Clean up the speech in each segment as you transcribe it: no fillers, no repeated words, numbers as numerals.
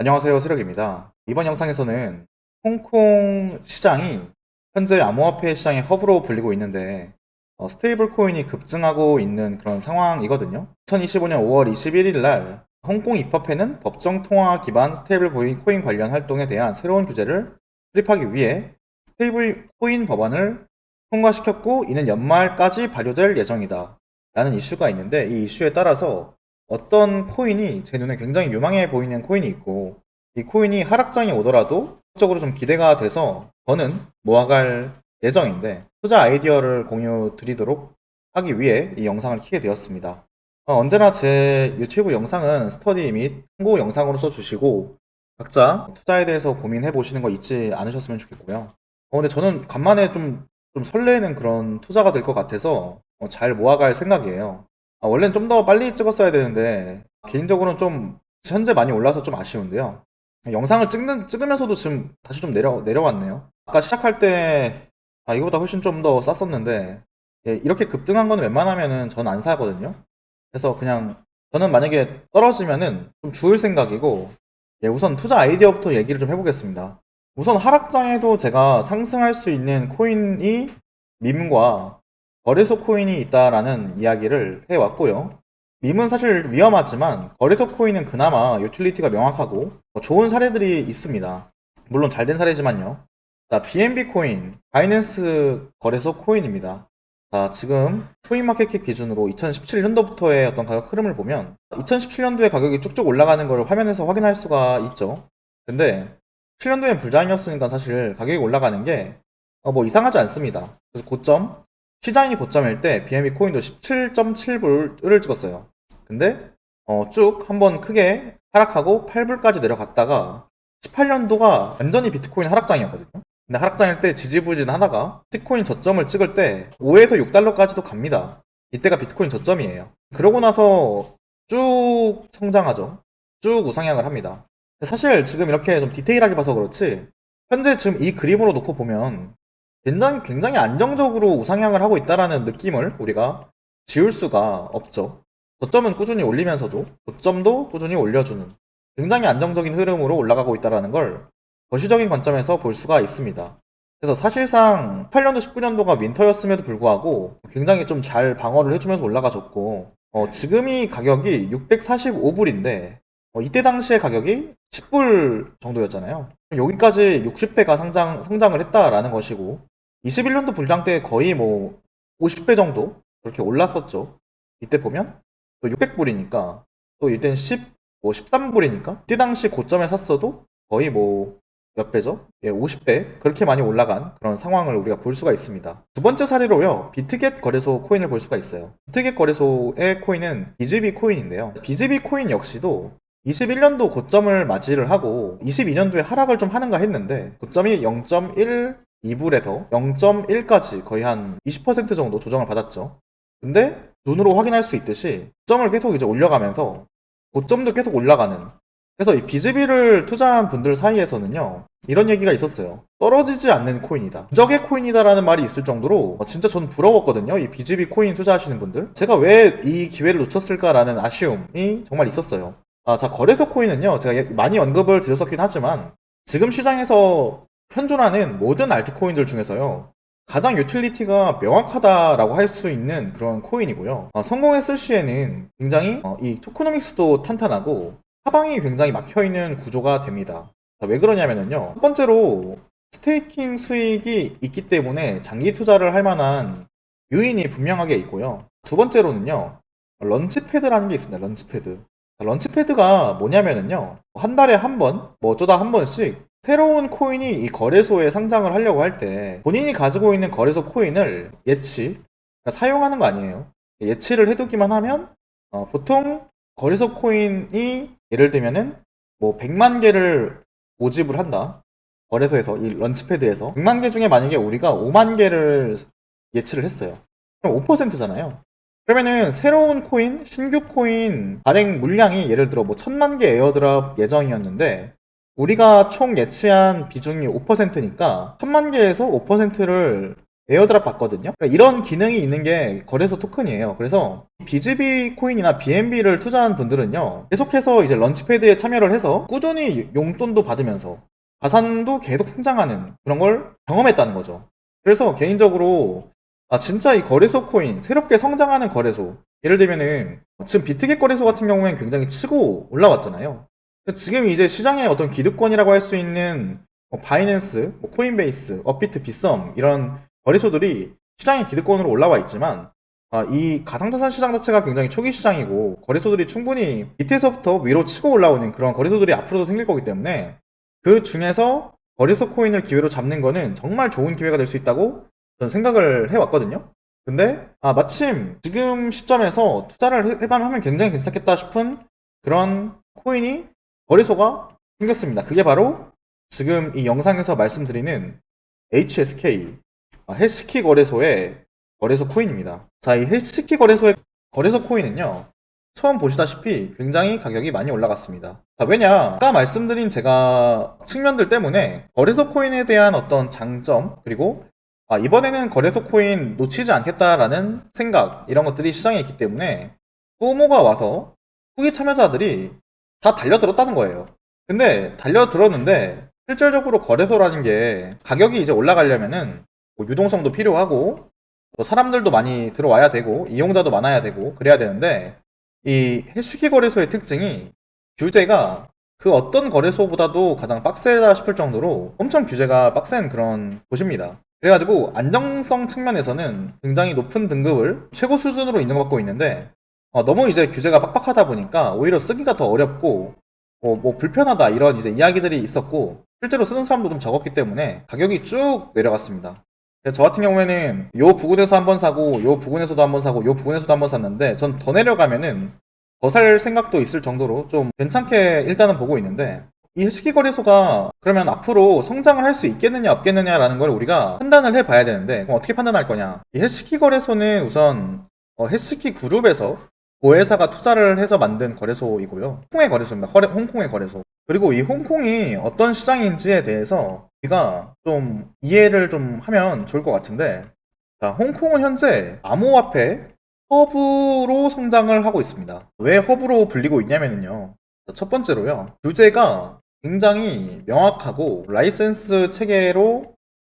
안녕하세요, 세력입니다. 이번 영상에서는 홍콩 시장이 현재 암호화폐 시장의 허브로 불리고 있는데 스테이블 코인이 급증하고 있는 그런 상황이거든요. 2025년 5월 21일 날 홍콩 입법회는 법정 통화 기반 스테이블 코인 관련 활동에 대한 새로운 규제를 수립하기 위해 스테이블 코인 법안을 통과시켰고 이는 연말까지 발효될 예정이다 라는 이슈가 있는데, 이 이슈에 따라서 어떤 코인이 제 눈에 굉장히 유망해 보이는 코인이 있고, 이 코인이 하락장이 오더라도 적으로 좀 기대가 돼서 저는 모아갈 예정인데, 투자 아이디어를 공유 드리도록 하기 위해 이 영상을 켜게 되었습니다. 언제나 제 유튜브 영상은 스터디 및 참고 영상으로 써주시고 각자 투자에 대해서 고민해 보시는 거 잊지 않으셨으면 좋겠고요. 근데 저는 간만에 좀 설레는 그런 투자가 될 것 같아서 잘 모아갈 생각이에요. 원래는 좀 더 빨리 찍었어야 되는데 개인적으로는 좀 현재 많이 올라서 좀 아쉬운데요. 영상을 찍으면서도 지금 다시 좀 내려왔네요. 아까 시작할 때 이거보다 훨씬 좀 더 쌌었는데, 이렇게 급등한 거는 웬만하면은 전 안 사거든요. 그래서 그냥 저는 만약에 떨어지면은 좀 주을 생각이고, 우선 투자 아이디어부터 얘기를 좀 해보겠습니다. 우선 하락장에도 제가 상승할 수 있는 코인이 밈과 거래소 코인이 있다라는 이야기를 해왔고요. 밈은 사실 위험하지만 거래소 코인은 그나마 유틸리티가 명확하고 좋은 사례들이 있습니다. 물론 잘된 사례지만요. 자, BNB 코인, 바이낸스 거래소 코인입니다. 자, 지금 코인마켓캡 기준으로 2017년도부터의 어떤 가격 흐름을 보면 2017년도에 가격이 쭉쭉 올라가는 걸 화면에서 확인할 수가 있죠. 근데 7년도엔 불장이었으니까 사실 가격이 올라가는 게 뭐 이상하지 않습니다. 그래서 시장이 고점일 때 BNB 코인도 17.7불을 찍었어요. 근데 쭉 한번 크게 하락하고 8불까지 내려갔다가 18년도가 완전히 비트코인 하락장이었거든요. 근데 하락장일 때 지지부진하다가 비트코인 저점을 찍을 때 5에서 6달러까지도 갑니다. 이때가 비트코인 저점이에요. 그러고 나서 쭉 성장하죠. 쭉 우상향을 합니다. 사실 지금 이렇게 좀 디테일하게 봐서 그렇지, 현재 지금 이 그림으로 놓고 보면 굉장히 안정적으로 우상향을 하고 있다라는 느낌을 우리가 지울 수가 없죠. 저점은 꾸준히 올리면서도 고점도 꾸준히 올려주는 굉장히 안정적인 흐름으로 올라가고 있다는 걸 거시적인 관점에서 볼 수가 있습니다. 그래서 사실상 8년도, 19년도가 윈터였음에도 불구하고 굉장히 좀 잘 방어를 해주면서 올라가졌고, 지금이 가격이 645불인데 이때 당시의 가격이 10불 정도였잖아요. 여기까지 60배가 성장을 했다라는 것이고, 21년도 불장 때 거의 뭐 50배 정도 그렇게 올랐었죠. 이때 보면 또 600불이니까 또 이때는 13불이니까 이때 당시 고점에 샀어도 거의 뭐 몇 배죠? 50배 그렇게 많이 올라간 그런 상황을 우리가 볼 수가 있습니다. 두 번째 사례로요, 비트겟 거래소 코인을 볼 수가 있어요. 비트겟 거래소의 코인은 BGB 코인인데요. BGB 코인 역시도 21년도 고점을 맞이를 하고 22년도에 하락을 좀 하는가 했는데 고점이 0.12불에서 0.1까지 거의 한 20% 정도 조정을 받았죠. 근데 눈으로 확인할 수 있듯이 고점을 계속 이제 올려가면서 고점도 계속 올라가는, 그래서 이 BGB를 투자한 분들 사이에서는요, 이런 얘기가 있었어요. 떨어지지 않는 코인이다, 무적의 코인이다라는 말이 있을 정도로 진짜 전 부러웠거든요. 이 BGB 코인 투자하시는 분들, 제가 왜 이 기회를 놓쳤을까라는 아쉬움이 정말 있었어요. 자, 거래소 코인은요, 제가 많이 언급을 드렸었긴 하지만 지금 시장에서 현존하는 모든 알트코인들 중에서요, 가장 유틸리티가 명확하다라고 할 수 있는 그런 코인이고요. 성공했을 시에는 굉장히 이 토크노믹스도 탄탄하고 하방이 굉장히 막혀있는 구조가 됩니다. 왜 그러냐면요, 첫 번째로 스테이킹 수익이 있기 때문에 장기 투자를 할 만한 요인이 분명하게 있고요. 두 번째로는요, 런치패드라는 게 있습니다. 런치패드가 뭐냐면은요, 한 달에 한 번, 뭐 어쩌다 한 번씩 새로운 코인이 이 거래소에 상장을 하려고 할 때 본인이 가지고 있는 거래소 코인을 그러니까 사용하는 거 아니에요. 예치를 해두기만 하면 보통 거래소 코인이 예를 들면은 뭐 100만 개를 모집을 한다. 거래소에서 이 런치패드에서 100만 개 중에 만약에 우리가 5만 개를 예치를 했어요. 그럼 5%잖아요. 그러면은 새로운 코인, 신규 코인 발행 물량이 예를 들어 뭐 1000만 개 에어드랍 예정이었는데 우리가 총 예치한 비중이 5%니까 1000만 개에서 5%를 에어드랍 받거든요. 그러니까 이런 기능이 있는 게 거래소 토큰이에요. 그래서 BGB 코인이나 BNB를 투자한 분들은요, 계속해서 이제 런치패드에 참여를 해서 꾸준히 용돈도 받으면서 자산도 계속 성장하는 그런 걸 경험했다는 거죠. 그래서 개인적으로 진짜 이 거래소 코인, 새롭게 성장하는 거래소, 예를 들면은 지금 비트겟 거래소 같은 경우에는 굉장히 치고 올라왔잖아요. 지금 이제 시장의 어떤 기득권이라고 할 수 있는 바이낸스, 코인베이스, 업비트, 빗썸 이런 거래소들이 시장의 기득권으로 올라와 있지만 이 가상자산 시장 자체가 굉장히 초기 시장이고 거래소들이 충분히 밑에서부터 위로 치고 올라오는 그런 거래소들이 앞으로도 생길 거기 때문에 그 중에서 거래소 코인을 기회로 잡는 거는 정말 좋은 기회가 될 수 있다고 저는 생각을 해왔거든요. 근데 마침 지금 시점에서 투자를 해보면 굉장히 괜찮겠다 싶은 그런 코인이 거래소가 생겼습니다. 그게 바로 지금 이 영상에서 말씀드리는 HSK 해시키 거래소의 거래소 코인입니다. 자, 이 해시키 거래소의 거래소 코인은요, 처음 보시다시피 굉장히 가격이 많이 올라갔습니다. 자, 왜냐? 아까 말씀드린 제가 측면들 때문에 거래소 코인에 대한 어떤 장점, 그리고 이번에는 거래소 코인 놓치지 않겠다라는 생각, 이런 것들이 시장에 있기 때문에 포모가 와서 후기 참여자들이 다 달려들었다는 거예요. 근데 달려들었는데 실질적으로 거래소라는 게 가격이 이제 올라가려면은 유동성도 필요하고 또 사람들도 많이 들어와야 되고 이용자도 많아야 되고 그래야 되는데 이 해시키 거래소의 특징이 규제가 그 어떤 거래소보다도 가장 빡세다 싶을 정도로 엄청 규제가 빡센 그런 곳입니다. 그래가지고 안정성 측면에서는 굉장히 높은 등급을 최고 수준으로 인정받고 있는데 너무 이제 규제가 빡빡하다 보니까 오히려 쓰기가 더 어렵고 뭐 불편하다 이런 이제 이야기들이 있었고 실제로 쓰는 사람도 좀 적었기 때문에 가격이 쭉 내려갔습니다. 저 같은 경우에는 요 부근에서 한번 사고 요 부근에서도 한번 사고 요 부근에서도 한번 샀는데 전 더 내려가면은 더 살 생각도 있을 정도로 좀 괜찮게 일단은 보고 있는데 이 해시키 거래소가 그러면 앞으로 성장을 할 수 있겠느냐 없겠느냐라는 걸 우리가 판단을 해봐야 되는데 그럼 어떻게 판단할 거냐. 이 해시키 거래소는 우선 해시키 그룹에서 고회사가 투자를 해서 만든 거래소이고요. 홍콩의 거래소입니다. 홍콩의 거래소. 그리고 이 홍콩이 어떤 시장인지에 대해서 우리가 좀 이해를 좀 하면 좋을 것 같은데, 자, 홍콩은 현재 암호화폐 허브로 성장을 하고 있습니다. 왜 허브로 불리고 있냐면요. 첫 번째로요. 규제가 굉장히 명확하고 라이센스 체계로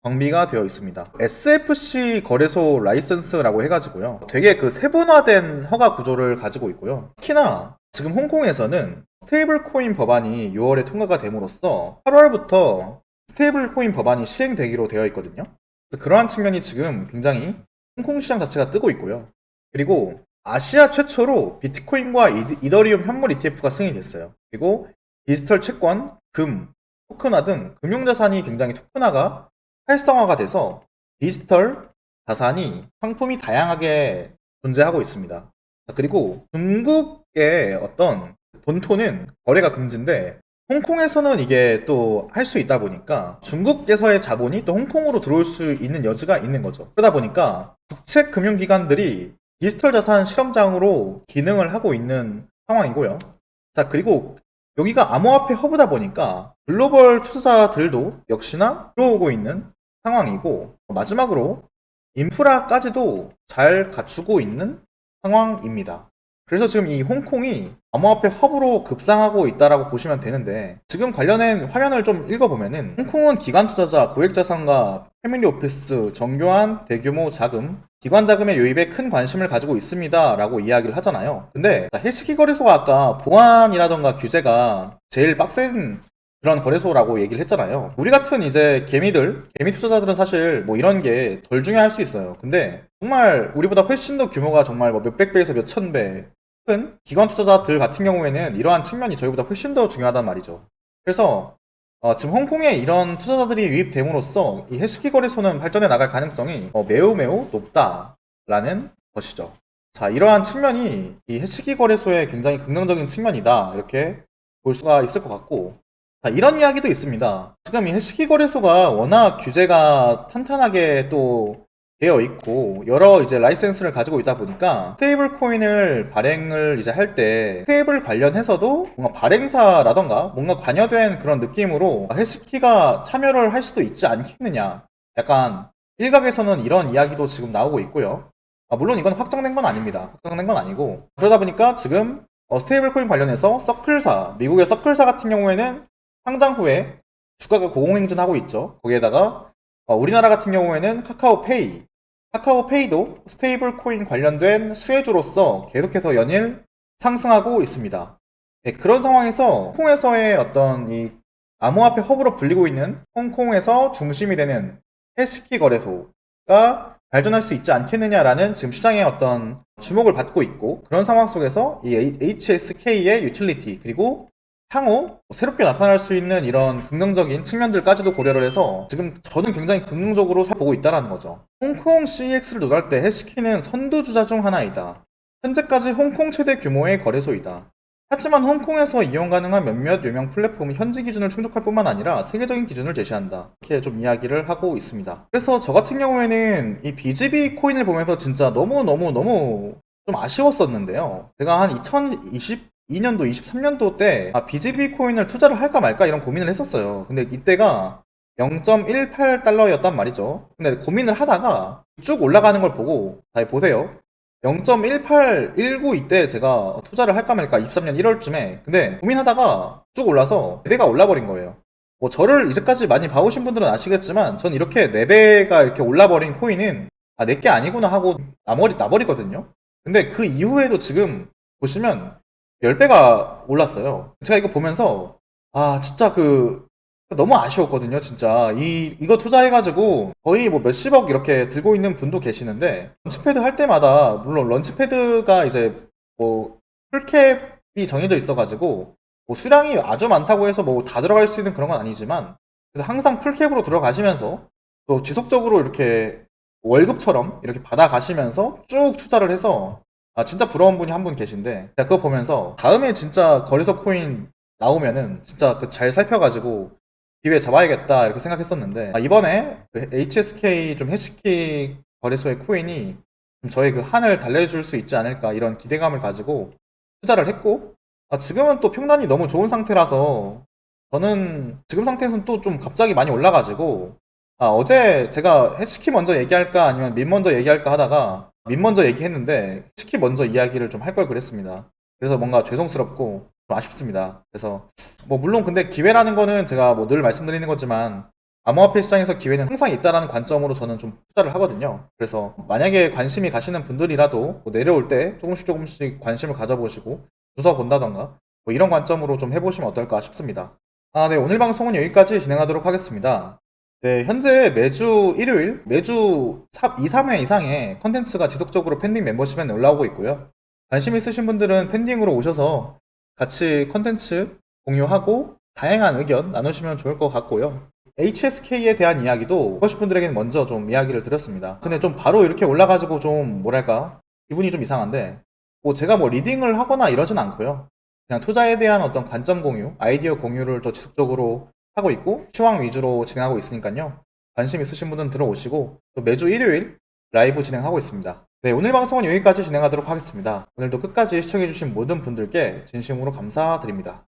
정비가 되어 있습니다. SFC 거래소 라이센스라고 해가지고요. 되게 그 세분화된 허가 구조를 가지고 있고요. 특히나 지금 홍콩에서는 스테이블 코인 법안이 6월에 통과가 됨으로써 8월부터 스테이블 코인 법안이 시행되기로 되어 있거든요. 그러한 측면이 지금 굉장히 홍콩 시장 자체가 뜨고 있고요. 그리고 아시아 최초로 비트코인과 이더리움 현물 ETF가 승인이 됐어요. 그리고 디지털 채권, 금, 토큰화 등 금융자산이 굉장히 토큰화가 활성화가 돼서 디지털 자산이 상품이 다양하게 존재하고 있습니다. 그리고 중국의 어떤 본토는 거래가 금지인데 홍콩에서는 이게 또 할 수 있다 보니까 중국에서의 자본이 또 홍콩으로 들어올 수 있는 여지가 있는 거죠. 그러다 보니까 국책 금융기관들이 디지털 자산 실험장으로 기능을 하고 있는 상황이고요. 자, 그리고 여기가 암호화폐 허브다 보니까 글로벌 투자자들도 역시나 들어오고 있는 상황이고, 마지막으로 인프라까지도 잘 갖추고 있는 상황입니다. 그래서 지금 이 홍콩이 암호화폐 허브로 급상하고 있다라고 보시면 되는데, 지금 관련된 화면을 좀 읽어보면은 홍콩은 기관 투자자, 고액자산가, 패밀리 오피스, 정교한 대규모 자금, 기관 자금의 유입에 큰 관심을 가지고 있습니다 라고 이야기를 하잖아요. 근데 해시키 거래소가 아까 보안이라던가 규제가 제일 빡센 그런 거래소라고 얘기를 했잖아요. 우리 같은 이제 개미 투자자들은 사실 뭐 이런 게 덜 중요할 수 있어요. 근데 정말 우리보다 훨씬 더 규모가 정말 뭐 몇백 배에서 몇천 배 큰 기관 투자자들 같은 경우에는 이러한 측면이 저희보다 훨씬 더 중요하단 말이죠. 그래서 지금 홍콩에 이런 투자자들이 유입됨으로써 이 해시키 거래소는 발전해 나갈 가능성이 매우 매우 높다라는 것이죠. 자, 이러한 측면이 이 해시키 거래소의 굉장히 긍정적인 측면이다 이렇게 볼 수가 있을 것 같고, 자, 이런 이야기도 있습니다. 지금 이 해시키 거래소가 워낙 규제가 탄탄하게 또 되어 있고 여러 이제 라이센스를 가지고 있다 보니까 스테이블 코인을 발행을 이제 할 때 스테이블 관련해서도 뭔가 발행사라던가 뭔가 관여된 그런 느낌으로 해시키가 참여를 할 수도 있지 않겠느냐, 약간 일각에서는 이런 이야기도 지금 나오고 있고요. 물론 이건 확정된 건 아닙니다. 확정된 건 아니고 그러다 보니까 지금 스테이블 코인 관련해서 서클사, 미국의 서클사 같은 경우에는 상장 후에 주가가 고공행진하고 있죠. 거기에다가 우리나라 같은 경우에는 카카오페이도 스테이블 코인 관련된 수혜주로서 계속해서 연일 상승하고 있습니다. 네, 그런 상황에서 홍콩에서의 어떤 이 암호화폐 허브로 불리고 있는 홍콩에서 중심이 되는 해시키 거래소가 발전할 수 있지 않겠느냐라는 지금 시장의 어떤 주목을 받고 있고, 그런 상황 속에서 이 HSK의 유틸리티 그리고 향후 새롭게 나타날 수 있는 이런 긍정적인 측면들까지도 고려를 해서 지금 저는 굉장히 긍정적으로 보고 있다는 거죠. 홍콩 CEX를 노달 때 해시키는 선두주자 중 하나이다. 현재까지 홍콩 최대 규모의 거래소이다. 하지만 홍콩에서 이용 가능한 몇몇 유명 플랫폼은 현지 기준을 충족할 뿐만 아니라 세계적인 기준을 제시한다. 이렇게 좀 이야기를 하고 있습니다. 그래서 저 같은 경우에는 이 BGB 코인을 보면서 진짜 너무 좀 아쉬웠었는데요. 제가 한 2022년도, 23년도 때 BGB 코인을 투자를 할까 말까 이런 고민을 했었어요. 근데 이때가 0.18달러였단 말이죠. 근데 고민을 하다가 쭉 올라가는 걸 보고, 자, 보세요. 0.1819 이때 제가 투자를 할까 말까 23년 1월쯤에, 근데 고민하다가 쭉 올라서 4배가 올라버린 거예요. 뭐 저를 이제까지 많이 봐오신 분들은 아시겠지만 전 이렇게 4배가 이렇게 올라버린 코인은 내게 아니구나 하고 나버리거든요. 근데 그 이후에도 지금 보시면 10배가 올랐어요. 제가 이거 보면서 진짜 너무 아쉬웠거든요, 진짜. 이거 투자해가지고 거의 뭐 몇십억 이렇게 들고 있는 분도 계시는데, 런치패드 할 때마다, 물론 런치패드가 이제 뭐 풀캡이 정해져 있어가지고, 뭐 수량이 아주 많다고 해서 뭐 다 들어갈 수 있는 그런 건 아니지만, 그래서 항상 풀캡으로 들어가시면서 또 지속적으로 이렇게 월급처럼 이렇게 받아가시면서 쭉 투자를 해서, 진짜 부러운 분이 한 분 계신데, 제가 그거 보면서 다음에 진짜 거래소 코인 나오면은 진짜 잘 살펴가지고 기회 잡아야겠다 이렇게 생각했었는데, 이번에 HSK 좀 해시키 거래소의 코인이 좀 저의 한을 달래줄 수 있지 않을까 이런 기대감을 가지고 투자를 했고, 지금은 또 평단이 너무 좋은 상태라서 저는 지금 상태에서는 또 좀 갑자기 많이 올라가지고, 어제 제가 해시키 먼저 얘기할까 아니면 민 먼저 얘기할까 하다가 민 먼저 얘기했는데 해시키 먼저 이야기를 좀 할 걸 그랬습니다. 그래서 뭔가 죄송스럽고 좀 아쉽습니다. 그래서 뭐 물론 근데 기회라는 거는 제가 뭐 늘 말씀드리는 거지만 암호화폐 시장에서 기회는 항상 있다라는 관점으로 저는 좀 투자를 하거든요. 그래서 만약에 관심이 가시는 분들이라도 뭐 내려올 때 조금씩 관심을 가져보시고 주워 본다던가 뭐 이런 관점으로 좀 해보시면 어떨까 싶습니다. 네, 오늘 방송은 여기까지 진행하도록 하겠습니다. 네, 현재 매주 일요일, 매주 2, 3회 이상의 컨텐츠가 지속적으로 팬딩 멤버십에 올라오고 있고요. 관심 있으신 분들은 팬딩으로 오셔서 같이 컨텐츠 공유하고 다양한 의견 나누시면 좋을 것 같고요. HSK에 대한 이야기도 보신 분들에게는 먼저 좀 이야기를 드렸습니다. 근데 좀 바로 이렇게 올라가지고 좀 뭐랄까 기분이 좀 이상한데, 뭐 제가 뭐 리딩을 하거나 이러진 않고요. 그냥 투자에 대한 어떤 관점 공유, 아이디어 공유를 더 지속적으로 하고 있고 시황 위주로 진행하고 있으니까요. 관심 있으신 분들은 들어오시고, 또 매주 일요일 라이브 진행하고 있습니다. 네, 오늘 방송은 여기까지 진행하도록 하겠습니다. 오늘도 끝까지 시청해주신 모든 분들께 진심으로 감사드립니다.